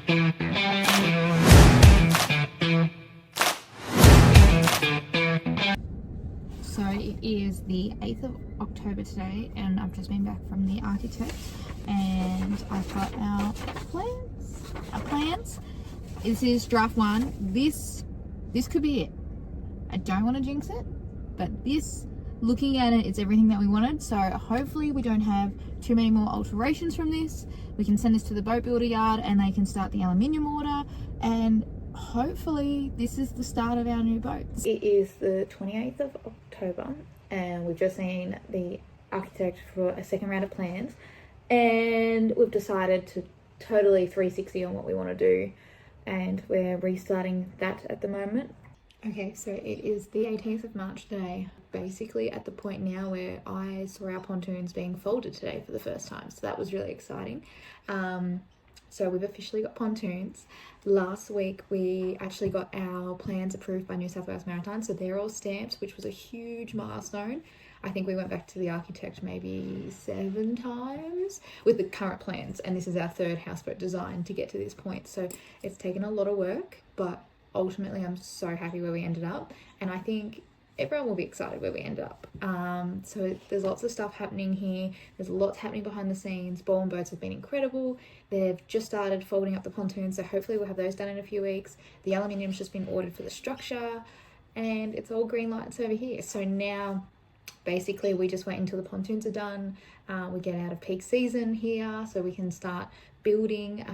So it is the 8th of October today, and I've just been back from the architect, and I've got our plans. This is draft one. This could be it. I don't want to jinx it, but this, looking at it, it's everything that we wanted. So hopefully we don't have too many more alterations from this. We can send this to the boat builder yard and they can start the aluminium order, and hopefully this is the start of our new boat. It is the 28th of October and we've just seen the architect for a second round of plans, and we've decided to totally 360 on what we want to do, and we're restarting that at the moment. Okay, so it is the 18th of March today. Basically at the point now where I saw our pontoons being folded today for the first time. So that was really exciting. So we've officially got pontoons. Last week we actually got our plans approved by New South Wales Maritime. So they're all stamped, which was a huge milestone. I think we went back to the architect maybe 7 times with the current plans. And this is our third houseboat design to get to this point. So it's taken a lot of work, but ultimately I'm so happy where we ended up, and I think everyone will be excited where we end up. So there's lots of stuff happening here. There's lots happening behind the scenes. Ball and Boats have been incredible. They've just started folding up the pontoons, so hopefully we'll have those done in a few weeks. The aluminium's just been ordered for the structure, and it's all green lights over here. So now basically we just wait until the pontoons are done. We get out of peak season here so we can start building.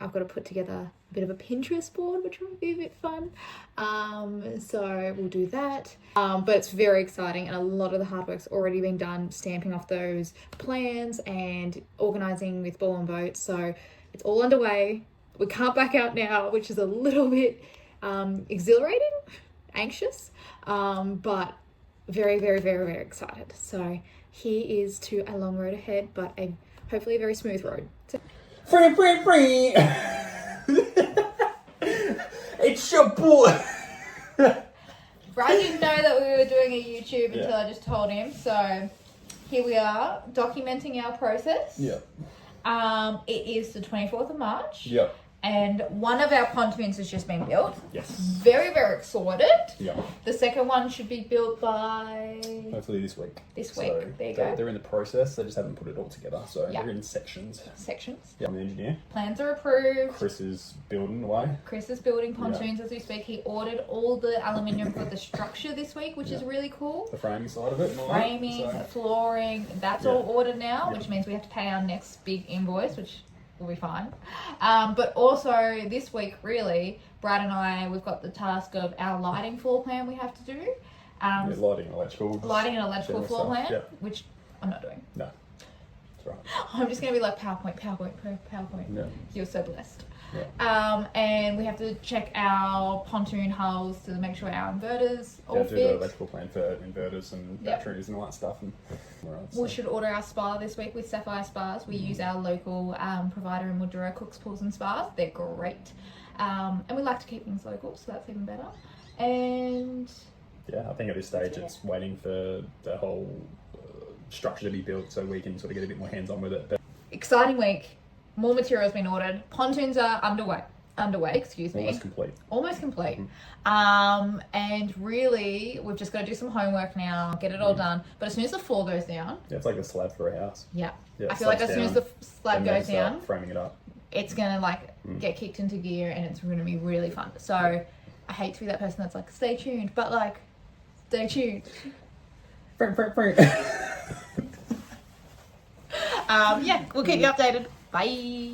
I've got to put together a bit of a Pinterest board, which will be a bit fun. So we'll do that. But it's very exciting, and a lot of the hard work's already been done, stamping off those plans and organising with Ball and Boat. So it's all underway. We can't back out now, which is a little bit exhilarating, anxious, but very, very, very, very excited. So here is to a long road ahead, but hopefully a very smooth road. Free. It's your boy. Brad didn't know that we were doing a YouTube until I just told him. So here we are documenting our process. Yeah. It is the 24th of March. Yeah. And one of our pontoons has just been built. Yes. Very, very excited. Yeah. The second one should be built by... Hopefully this week. This week. So there you go. They're in the process. They just haven't put it all together. So they're in sections. Yeah, I'm the engineer. Plans are approved. Chris is building away. Chris is building pontoons as we speak. He ordered all the aluminium for the structure this week, which is really cool. The framing side of it. Framing, flooring, that's all ordered now, which means we have to pay our next big invoice, which will be fine. But also this week, really, Brad and I, we've got the task of our lighting floor plan we have to do. Lighting and electrical. Lighting and electrical floor plan, yeah. which I'm not doing. No, that's right. I'm just going to be like PowerPoint. Yeah. You're so blessed. Yeah. And we have to check our pontoon hulls to make sure our inverters all do fit. the electrical plan for inverters and batteries and all that stuff. And we should order our spa this week with Sapphire Spas. We use our local provider in Woodrow, Cooks Pools and Spas. They're great. And we like to keep things local, so that's even better. And yeah, I think at this stage it's waiting for the whole structure to be built so we can sort of get a bit more hands-on with it. But exciting week. More materials been ordered. Pontoons are underway, Almost complete. And really, we've just got to do some homework now, get it all done. But as soon as the floor goes down... Yeah, it's like a slab for a house. Yeah. I feel like as soon as the slab goes down... framing it up. It's going to get kicked into gear, and it's going to be really fun. So I hate to be that person that's like, stay tuned, but like, stay tuned. Yeah, we'll keep you updated. Bye.